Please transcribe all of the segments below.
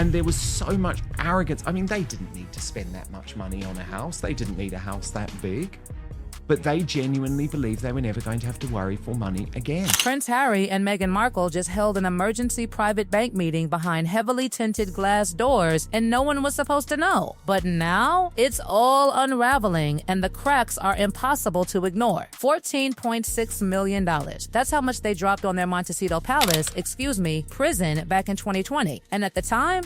And there was so much arrogance. I mean, they didn't need to spend that much money on a house. They didn't need a house that big. But they genuinely believed they were never going to have to worry for money again. Prince Harry and Meghan Markle just held an emergency private bank meeting behind heavily tinted glass doors, and no one was supposed to know. But now, it's all unraveling, and the cracks are impossible to ignore. $14.6 million. That's how much they dropped on their Montecito prison back in 2020. And at the time,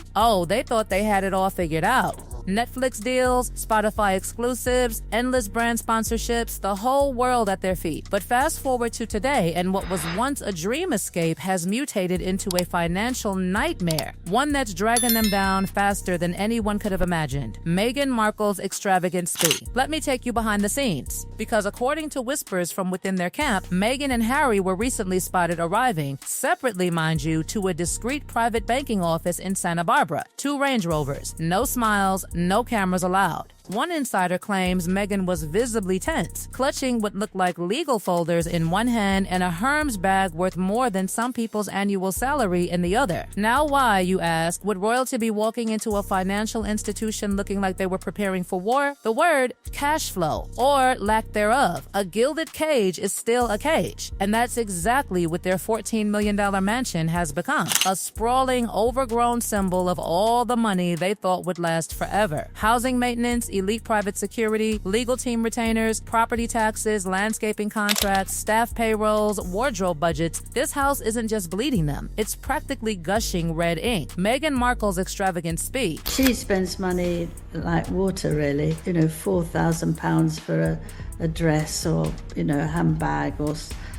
they thought they had it all figured out. Netflix deals, Spotify exclusives, endless brand sponsorships, the whole world at their feet. But fast forward to today, and what was once a dream escape has mutated into a financial nightmare, one that's dragging them down faster than anyone could have imagined. Meghan Markle's extravagant spree. Let me take you behind the scenes, because according to whispers from within their camp, Meghan and Harry were recently spotted arriving, separately mind you, to a discreet private banking office in Santa Barbara. 2 Range Rovers, no smiles, no cameras allowed. One insider claims Meghan was visibly tense, clutching what looked like legal folders in one hand and a Hermes bag worth more than some people's annual salary in the other. Now why, you ask, would royalty be walking into a financial institution looking like they were preparing for war? The word cash flow, or lack thereof. A gilded cage is still a cage. And that's exactly what their $14 million mansion has become. A sprawling, overgrown symbol of all the money they thought would last forever. Housing maintenance, elite private security, legal team retainers, property taxes, landscaping contracts, staff payrolls, wardrobe budgets. This house isn't just bleeding them. It's practically gushing red ink. Meghan Markle's extravagant spree. She spends money like water, really. £4,000 for a dress or, a handbag or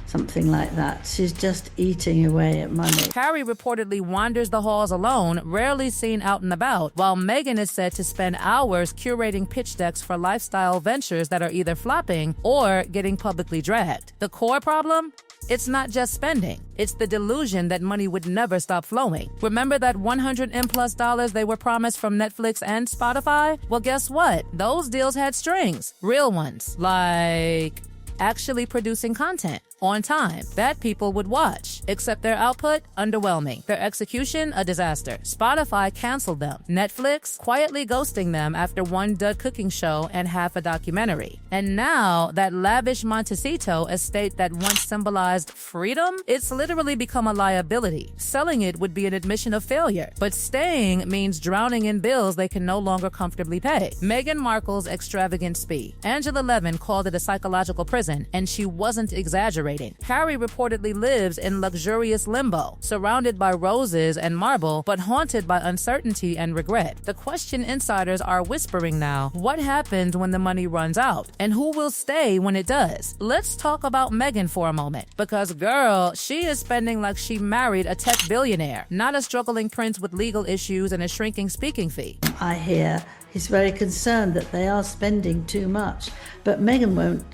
something like that. She's just eating away at money. Harry reportedly wanders the halls alone, rarely seen out and about, while Meghan is said to spend hours curating pitch decks for lifestyle ventures that are either flopping or getting publicly dragged. The core problem? It's not just spending. It's the delusion that money would never stop flowing. Remember that $100+ they were promised from Netflix and Spotify? Well, guess what? Those deals had strings. Real ones. Like actually producing content on time that people would watch, except their output, underwhelming. Their execution, a disaster. Spotify canceled them. Netflix, quietly ghosting them after one dud cooking show and half a documentary. And now, that lavish Montecito estate that once symbolized freedom, it's literally become a liability. Selling it would be an admission of failure, but staying means drowning in bills they can no longer comfortably pay. Meghan Markle's extravagant spree. Angela Levin called it a psychological prison, and she wasn't exaggerating. Harry reportedly lives in luxurious limbo, surrounded by roses and marble, but haunted by uncertainty and regret. The question insiders are whispering now: what happens when the money runs out? And who will stay when it does? Let's talk about Meghan for a moment, because girl, she is spending like she married a tech billionaire, not a struggling prince with legal issues and a shrinking speaking fee. I hear he's very concerned that they are spending too much, but Meghan won't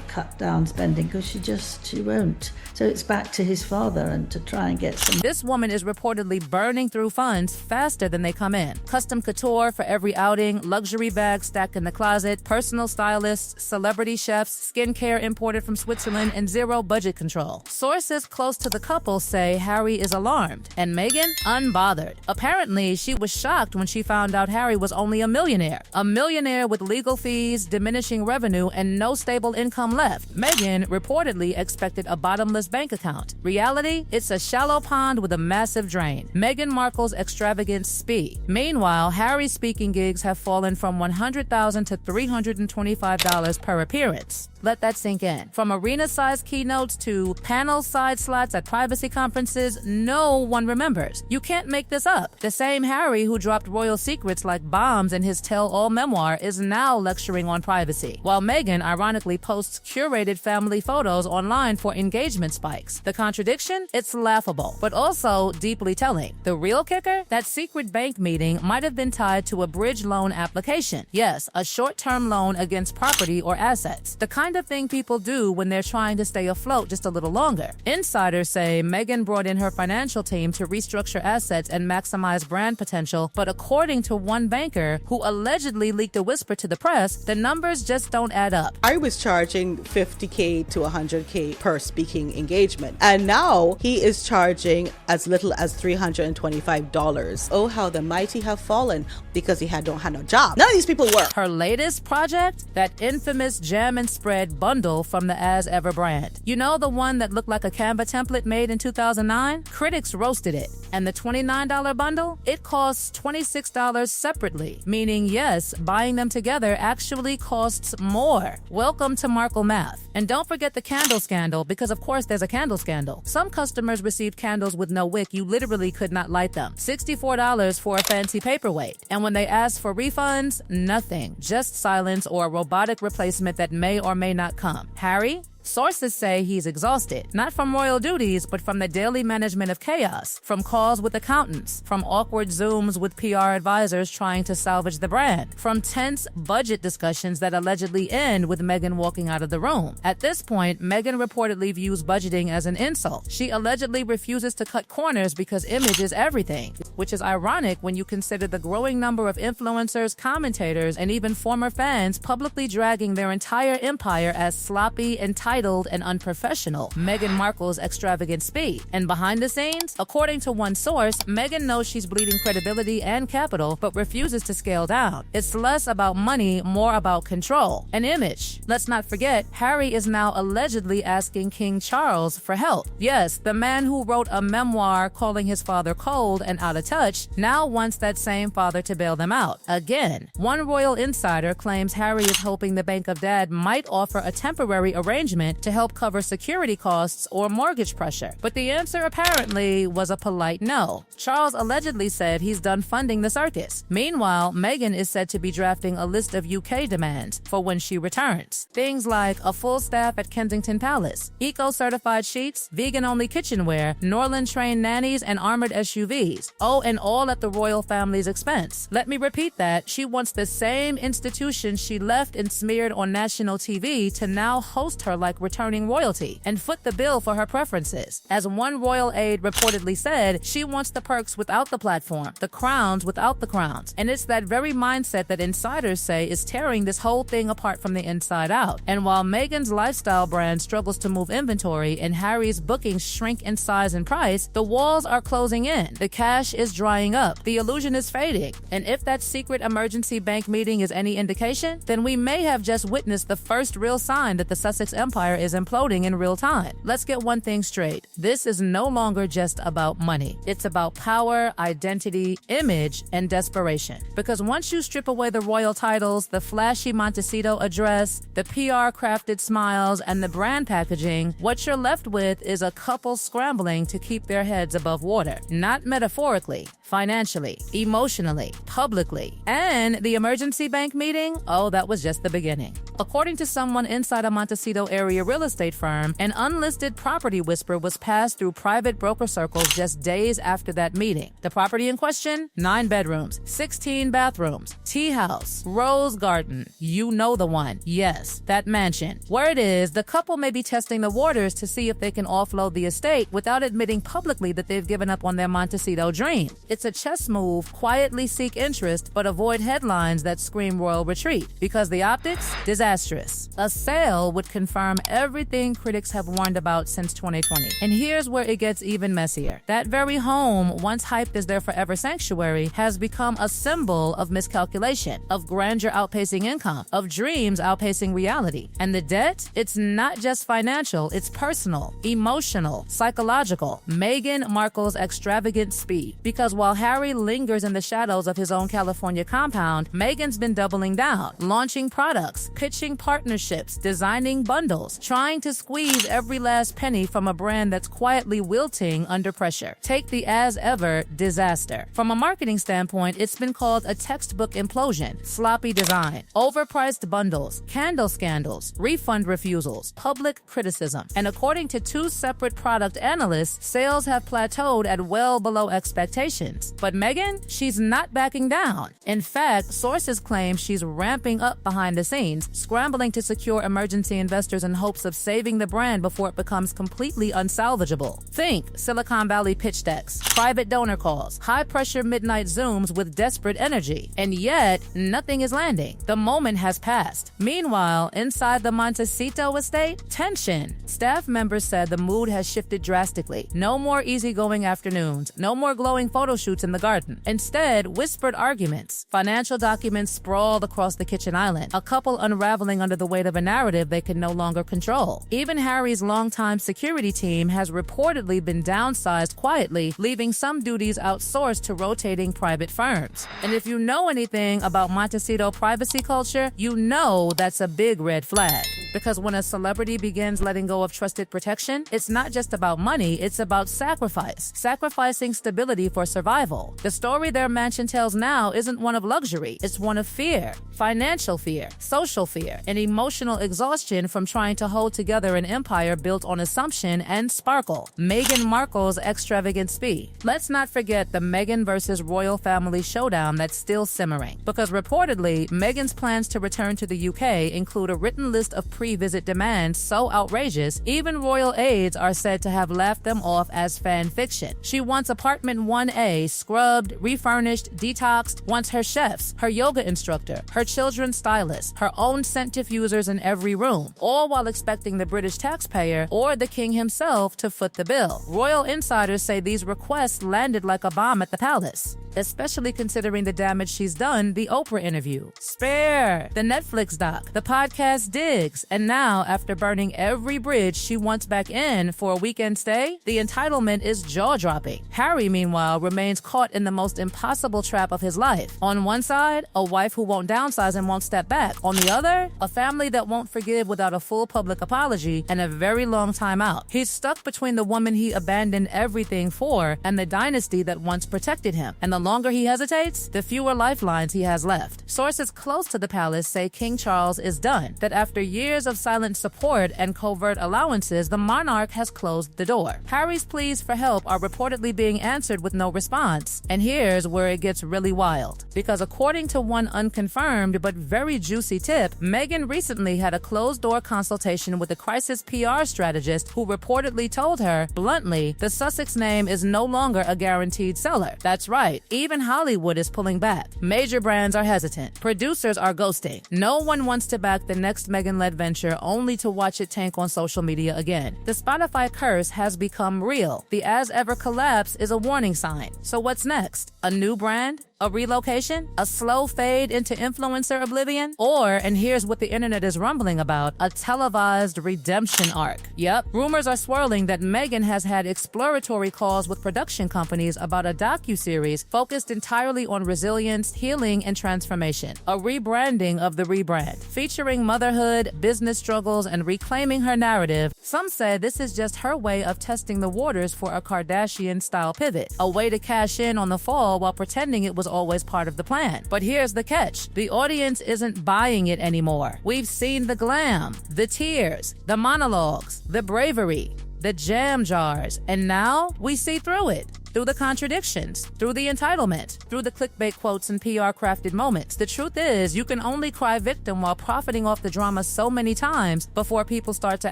cut down spending because she won't. So it's back to his father and to try and get some. This woman is reportedly burning through funds faster than they come in. Custom couture for every outing, luxury bags stacked in the closet, personal stylists, celebrity chefs, skincare imported from Switzerland, and zero budget control. Sources close to the couple say Harry is alarmed, and Meghan unbothered. Apparently, she was shocked when she found out Harry was only a millionaire. A millionaire with legal fees, diminishing revenue, and no stable income left. Meghan reportedly expected a bottomless bank account. Reality? It's a shallow pond with a massive drain. Meghan Markle's extravagant spree. Meanwhile, Harry's speaking gigs have fallen from $100,000 to $325 per appearance. Let that sink in. From arena-sized keynotes to panel-side slots at privacy conferences, no one remembers. You can't make this up. The same Harry who dropped royal secrets like bombs in his tell-all memoir is now lecturing on privacy, while Meghan ironically posts curated family photos online for engagement spikes. The contradiction? It's laughable, but also deeply telling. The real kicker? That secret bank meeting might have been tied to a bridge loan application. Yes, a short-term loan against property or assets. The kind kind of thing people do when they're trying to stay afloat just a little longer. Insiders say Meghan brought in her financial team to restructure assets and maximize brand potential, but according to one banker who allegedly leaked a whisper to the press, the numbers just don't add up. I was charging $50K to $100K per speaking engagement, and now he is charging as little as $325. Oh, how the mighty have fallen because he don't have no job. None of these people work. Her latest project? That infamous jam and spread bundle from the As Ever brand. You know, the one that looked like a Canva template made in 2009? Critics roasted it. And the $29 bundle? It costs $26 separately, meaning yes, buying them together actually costs more. Welcome to Markle math. And don't forget the candle scandal, because of course there's a candle scandal. Some customers received candles with no wick. You literally could not light them. $64 for a fancy paperweight. And when they asked for refunds, nothing. Just silence or a robotic replacement that may or may not come. Harry? Sources say he's exhausted, not from royal duties, but from the daily management of chaos, from calls with accountants, from awkward Zooms with PR advisors trying to salvage the brand, from tense budget discussions that allegedly end with Meghan walking out of the room. At this point, Meghan reportedly views budgeting as an insult. She allegedly refuses to cut corners because image is everything, which is ironic when you consider the growing number of influencers, commentators, and even former fans publicly dragging their entire empire as sloppy, entitled, and unprofessional. Meghan Markle's extravagant speed. And behind the scenes, according to one source, Meghan knows she's bleeding credibility and capital, but refuses to scale down. It's less about money, more about control and image. Let's not forget, Harry is now allegedly asking King Charles for help. Yes, the man who wrote a memoir calling his father cold and out of touch now wants that same father to bail them out. Again, one royal insider claims Harry is hoping the Bank of Dad might offer a temporary arrangement to help cover security costs or mortgage pressure. But the answer apparently was a polite no. Charles allegedly said he's done funding the circus. Meanwhile, Meghan is said to be drafting a list of UK demands for when she returns. Things like a full staff at Kensington Palace, eco-certified sheets, vegan-only kitchenware, Norland-trained nannies, and armored SUVs. Oh, and all at the royal family's expense. Let me repeat that. She wants the same institution she left and smeared on national TV to now host her like returning royalty and foot the bill for her preferences. As one royal aide reportedly said, she wants the perks without the platform, the crowns without the crowns. And it's that very mindset that insiders say is tearing this whole thing apart from the inside out. And while Meghan's lifestyle brand struggles to move inventory and Harry's bookings shrink in size and price, the walls are closing in. The cash is drying up. The illusion is fading. And if that secret emergency bank meeting is any indication, then we may have just witnessed the first real sign that the Sussex empire is imploding in real time. Let's get one thing straight. This is no longer just about money. It's about power, identity, image, and desperation. Because once you strip away the royal titles, the flashy Montecito address, the PR-crafted smiles, and the brand packaging, what you're left with is a couple scrambling to keep their heads above water. Not metaphorically, financially, emotionally, publicly. And the emergency bank meeting? Oh, that was just the beginning. According to someone inside a Montecito area real estate firm, an unlisted property whisper was passed through private broker circles just days after that meeting. The property in question? 9 bedrooms, 16 bathrooms, tea house, rose garden. You know the one. Yes, that mansion. Word is, the couple may be testing the waters to see if they can offload the estate without admitting publicly that they've given up on their Montecito dream. It's a chess move, quietly seek interest, but avoid headlines that scream royal retreat. Because the optics? Disastrous. A sale would confirm everything critics have warned about since 2020. And here's where it gets even messier. That very home, once hyped as their forever sanctuary, has become a symbol of miscalculation, of grandeur outpacing income, of dreams outpacing reality. And the debt? It's not just financial, it's personal, emotional, psychological. Meghan Markle's extravagant speed. Because while Harry lingers in the shadows of his own California compound, Meghan's been doubling down, launching products, pitching partnerships, designing bundles, trying to squeeze every last penny from a brand that's quietly wilting under pressure. Take the As Ever disaster. From a marketing standpoint, it's been called a textbook implosion, sloppy design, overpriced bundles, candle scandals, refund refusals, public criticism. And according to 2 separate product analysts, sales have plateaued at well below expectations. questions. But Meghan, she's not backing down. In fact, sources claim she's ramping up behind the scenes, scrambling to secure emergency investors in hopes of saving the brand before it becomes completely unsalvageable. Think Silicon Valley pitch decks, private donor calls, high-pressure midnight Zooms with desperate energy. And yet, nothing is landing. The moment has passed. Meanwhile, inside the Montecito estate, tension. Staff members said the mood has shifted drastically. No more easygoing afternoons, no more glowing photo shoots in the garden. Instead, whispered arguments. Financial documents sprawled across the kitchen island, a couple unraveling under the weight of a narrative they can no longer control. Even Harry's longtime security team has reportedly been downsized quietly, leaving some duties outsourced to rotating private firms. And if you know anything about Montecito privacy culture, you know that's a big red flag. Because when a celebrity begins letting go of trusted protection, it's not just about money, it's about sacrifice. Sacrificing stability for survival. The story their mansion tells now isn't one of luxury, it's one of fear. Financial fear, social fear, and emotional exhaustion from trying to hold together an empire built on assumption and sparkle. Meghan Markle's extravagant speed. Let's not forget the Meghan versus royal family showdown that's still simmering. Because reportedly, Meghan's plans to return to the UK include a written list of pre-visit demands so outrageous, even royal aides are said to have laughed them off as fan fiction. She wants apartment 1A scrubbed, refurnished, detoxed, wants her chefs, her yoga instructor, her children's stylist, her own scent diffusers in every room, all while expecting the British taxpayer or the king himself to foot the bill. Royal insiders say these requests landed like a bomb at the palace, especially considering the damage she's done the Oprah interview, Spare, the Netflix doc, the podcast Digs, and now, after burning every bridge she wants back in for a weekend stay, the entitlement is jaw-dropping. Harry, meanwhile, remains caught in the most impossible trap of his life. On one side, a wife who won't downsize and won't step back. On the other, a family that won't forgive without a full public apology and a very long time out. He's stuck between the woman he abandoned everything for and the dynasty that once protected him. And the longer he hesitates, the fewer lifelines he has left. Sources close to the palace say King Charles is done, that after years of silent support and covert allowances, the monarch has closed the door. Harry's pleas for help are reportedly being answered with no response. And here's where it gets really wild. Because according to one unconfirmed but very juicy tip, Meghan recently had a closed-door consultation with a crisis PR strategist who reportedly told her, bluntly, the Sussex name is no longer a guaranteed seller. That's right, even Hollywood is pulling back. Major brands are hesitant. Producers are ghosting. No one wants to back the next Meghan-led venture only to watch it tank on social media again. The Spotify curse has become real. The as-ever collapse is a warning sign. So what's next? A new brand? A relocation? A slow fade into influencer oblivion? Or, and here's what the internet is rumbling about, a televised redemption arc. Yep, rumors are swirling that Meghan has had exploratory calls with production companies about a docuseries focused entirely on resilience, healing, and transformation. A rebranding of the rebrand, featuring motherhood, business struggles, and reclaiming her narrative. Some say this is just her way of testing the waters for a Kardashian-style pivot, a way to cash in on the fall while pretending it was always part of the plan. But here's the catch. The audience isn't buying it anymore. We've seen the glam, the tears, the monologues, the bravery, the jam jars, and now we see through it. Through the contradictions, through the entitlement, through the clickbait quotes and PR-crafted moments. The truth is, you can only cry victim while profiting off the drama so many times before people start to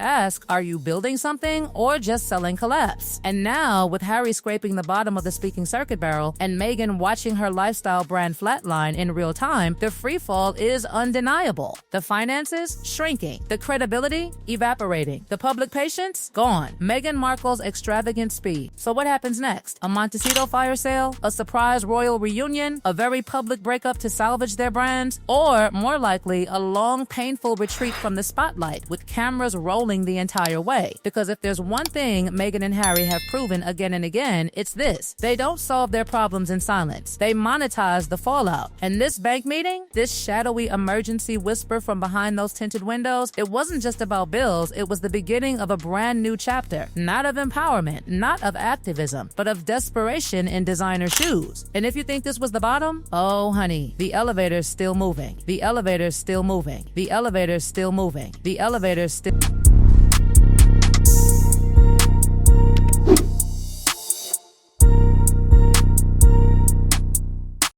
ask, are you building something or just selling collapse? And now, with Harry scraping the bottom of the speaking circuit barrel and Meghan watching her lifestyle brand flatline in real time, the freefall is undeniable. The finances, shrinking. The credibility, evaporating. The public patience, gone. Meghan Markle's extravagant speed. So what happens next? A Montecito fire sale, a surprise royal reunion, a very public breakup to salvage their brands, or, more likely, a long, painful retreat from the spotlight with cameras rolling the entire way. Because if there's one thing Meghan and Harry have proven again and again, it's this. They don't solve their problems in silence. They monetize the fallout. And this bank meeting, this shadowy emergency whisper from behind those tinted windows, it wasn't just about bills, it was the beginning of a brand new chapter. Not of empowerment, not of activism, but of desperation in designer shoes. And if you think this was the bottom, oh honey, the elevator's still moving. The elevator's still moving. The elevator's still moving. The elevator's still...